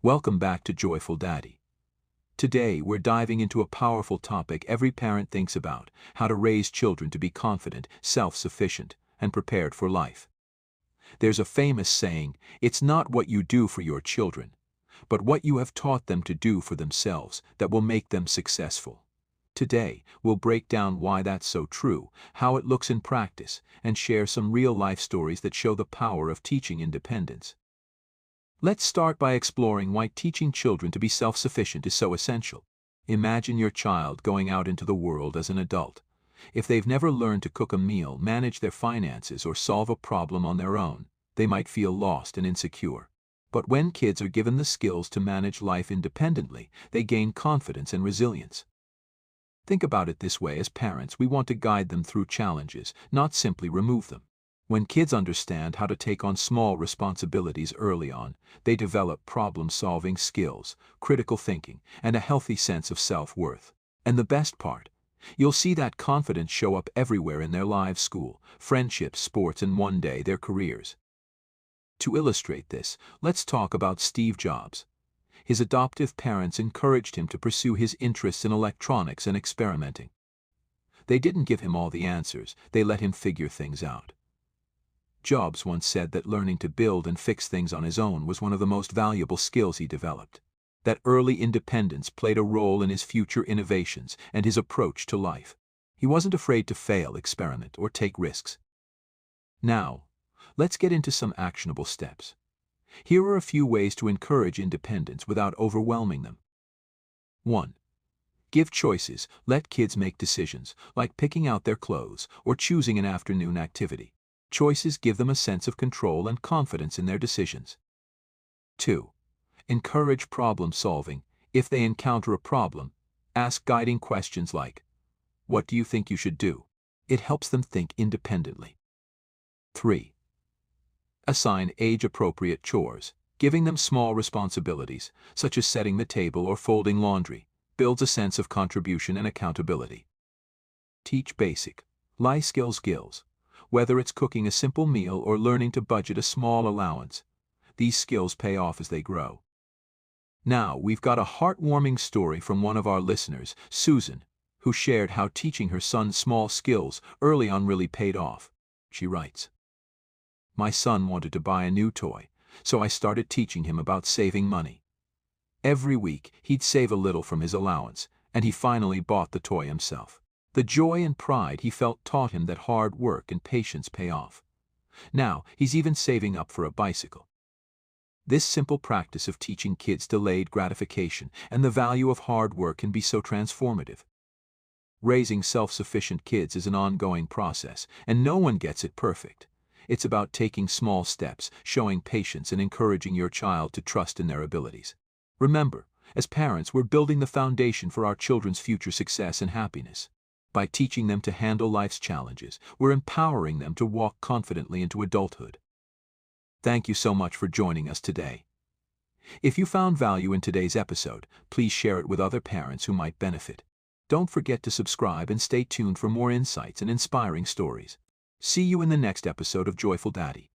Welcome back to Joyful Daddy. Today, we're diving into a powerful topic every parent thinks about: how to raise children to be confident, self-sufficient, and prepared for life. There's a famous saying, it's not what you do for your children, but what you have taught them to do for themselves that will make them successful. Today, we'll break down why that's so true, how it looks in practice, and share some real-life stories that show the power of teaching independence. Let's start by exploring why teaching children to be self-sufficient is so essential. Imagine your child going out into the world as an adult. If they've never learned to cook a meal, manage their finances, or solve a problem on their own, they might feel lost and insecure. But when kids are given the skills to manage life independently, they gain confidence and resilience. Think about it this way: as parents, we want to guide them through challenges, not simply remove them. When kids understand how to take on small responsibilities early on, they develop problem-solving skills, critical thinking, and a healthy sense of self-worth. And the best part? You'll see that confidence show up everywhere in their lives: school, friendships, sports, and one day their careers. To illustrate this, let's talk about Steve Jobs. His adoptive parents encouraged him to pursue his interests in electronics and experimenting. They didn't give him all the answers, they let him figure things out. Jobs once said that learning to build and fix things on his own was one of the most valuable skills he developed. That early independence played a role in his future innovations and his approach to life. He wasn't afraid to fail, experiment, or take risks. Now, let's get into some actionable steps. Here are a few ways to encourage independence without overwhelming them. 1. Give choices. Let kids make decisions, like picking out their clothes or choosing an afternoon activity. Choices give them a sense of control and confidence in their decisions. 2. Encourage problem solving. If they encounter a problem, ask guiding questions like, "What do you think you should do?" It helps them think independently. 3. Assign age-appropriate chores. Giving them small responsibilities, such as setting the table or folding laundry, builds a sense of contribution and accountability. Teach basic life skills. Whether it's cooking a simple meal or learning to budget a small allowance, these skills pay off as they grow. Now, we've got a heartwarming story from one of our listeners, Susan, who shared how teaching her son small skills early on really paid off. She writes, "My son wanted to buy a new toy, so I started teaching him about saving money. Every week, he'd save a little from his allowance, and he finally bought the toy himself. The joy and pride he felt taught him that hard work and patience pay off. Now, he's even saving up for a bicycle." This simple practice of teaching kids delayed gratification and the value of hard work can be so transformative. Raising self-sufficient kids is an ongoing process, and no one gets it perfect. It's about taking small steps, showing patience, and encouraging your child to trust in their abilities. Remember, as parents, we're building the foundation for our children's future success and happiness. By teaching them to handle life's challenges, we're empowering them to walk confidently into adulthood. Thank you so much for joining us today. If you found value in today's episode, please share it with other parents who might benefit. Don't forget to subscribe and stay tuned for more insights and inspiring stories. See you in the next episode of Joyful Daddy.